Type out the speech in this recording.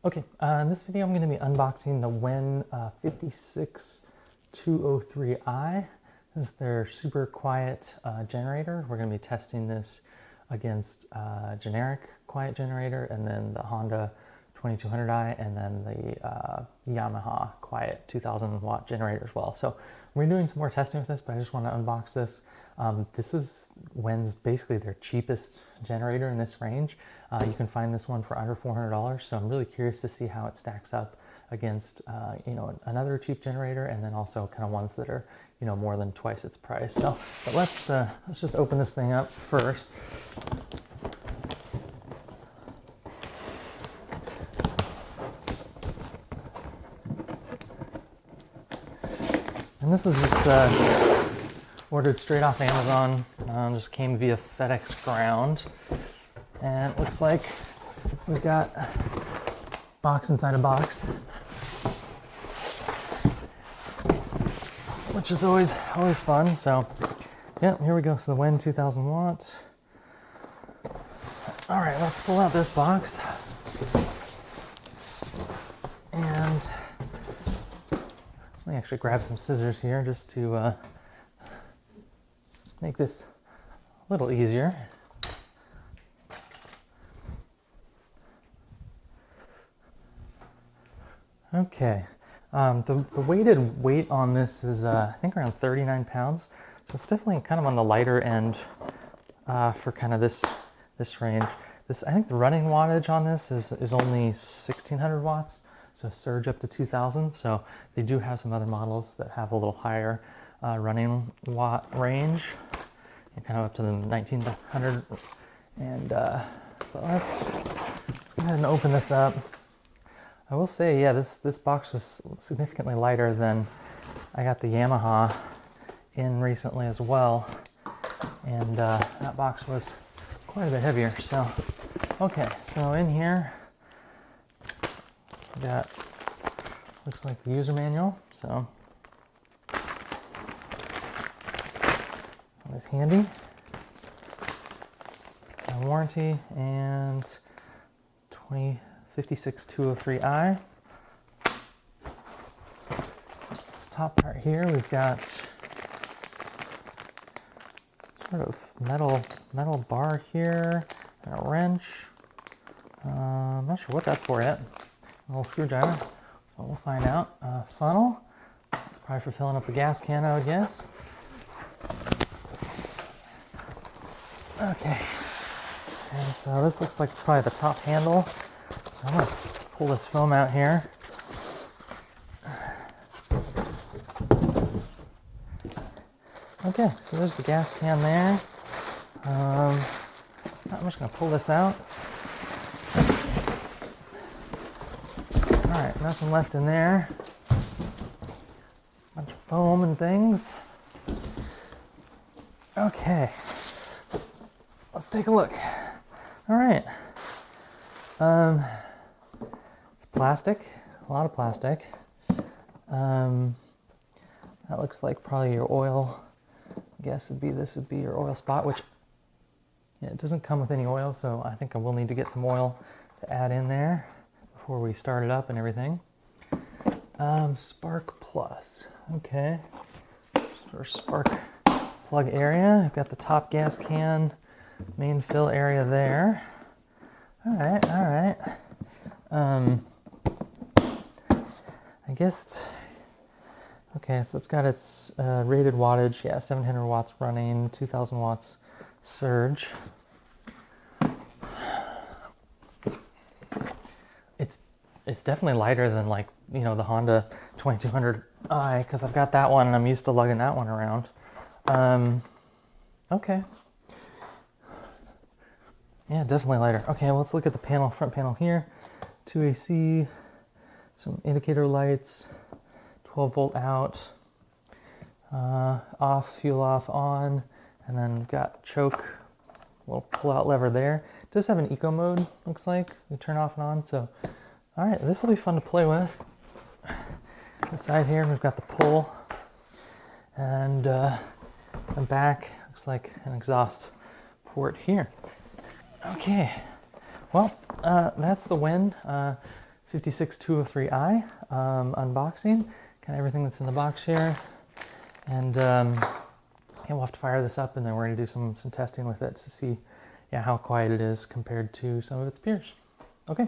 Okay, in this video I'm going to be unboxing the WEN 56203i. This is their super quiet generator. We're going to be testing this against generic quiet generator, and then the Honda 2200i, and then the Yamaha quiet 2000 watt generator as well. So we're doing some more testing with this, but I just want to unbox this. This is WEN's basically their cheapest generator in this range. You can find this one for under $400, so I'm really curious to see how it stacks up against another cheap generator, and then also kind of ones that are more than twice its price. So but let's just open this thing up first. And this is just ordered straight off Amazon. Just came via FedEx Ground. And it looks like we've got a box inside a box, which is always fun. So yeah, here we go. So the WEN 2000 watt. All right, let's pull out this box. And let me actually grab some scissors here just to make this a little easier. Okay, the weighted weight on this is I think around 39 pounds, so it's definitely kind of on the lighter end for kind of this range. I think the running wattage on this is only 1600 watts, so surge up to 2000. So they do have some other models that have a little higher running watt range, and kind of up to the 1900. And so let's go ahead and open this up. I will say, yeah, this box was significantly lighter than I got the Yamaha in recently as well, and that box was quite a bit heavier. So, okay, so in here we got, looks like the user manual. So it's handy. A warranty and 56203i. This top part here, we've got sort of metal bar here, and a wrench. I'm not sure what that's for yet. A little screwdriver, so we'll find out. Funnel. It's probably for filling up the gas can, I would guess. Okay, and so this looks like probably the top handle. I'm going to pull this foam out here. Okay, so there's the gas can there. I'm just going to pull this out. Alright, nothing left in there. Bunch of foam and things. Okay, let's take a look. Alright. Plastic, a lot of plastic. That looks like probably your oil. I guess this would be your oil spot, which yeah, it doesn't come with any oil, so I think I will need to get some oil to add in there before we start it up and everything. Spark plus, okay. Our spark plug area. I've got the top gas can, main fill area there. All right. I guess, okay, so it's got its rated wattage, yeah, 700 watts running, 2000 watts surge. It's definitely lighter than, like, the Honda 2200i, because I've got that one and I'm used to lugging that one around. Okay. Yeah, definitely lighter. Okay, well, let's look at the front panel here. 2 AC. Some indicator lights, 12 volt out, off, fuel off, on, and then we've got choke, little pull out lever there. It does have an eco mode, looks like. We turn off and on, so, all right, this will be fun to play with. Inside here, we've got the pull, and the back looks like an exhaust port here. Okay, well, that's the WEN 56203i unboxing, kind of everything that's in the box here. And yeah, we'll have to fire this up, and then we're going to do some testing with it to see, yeah, how quiet it is compared to some of its peers. Okay.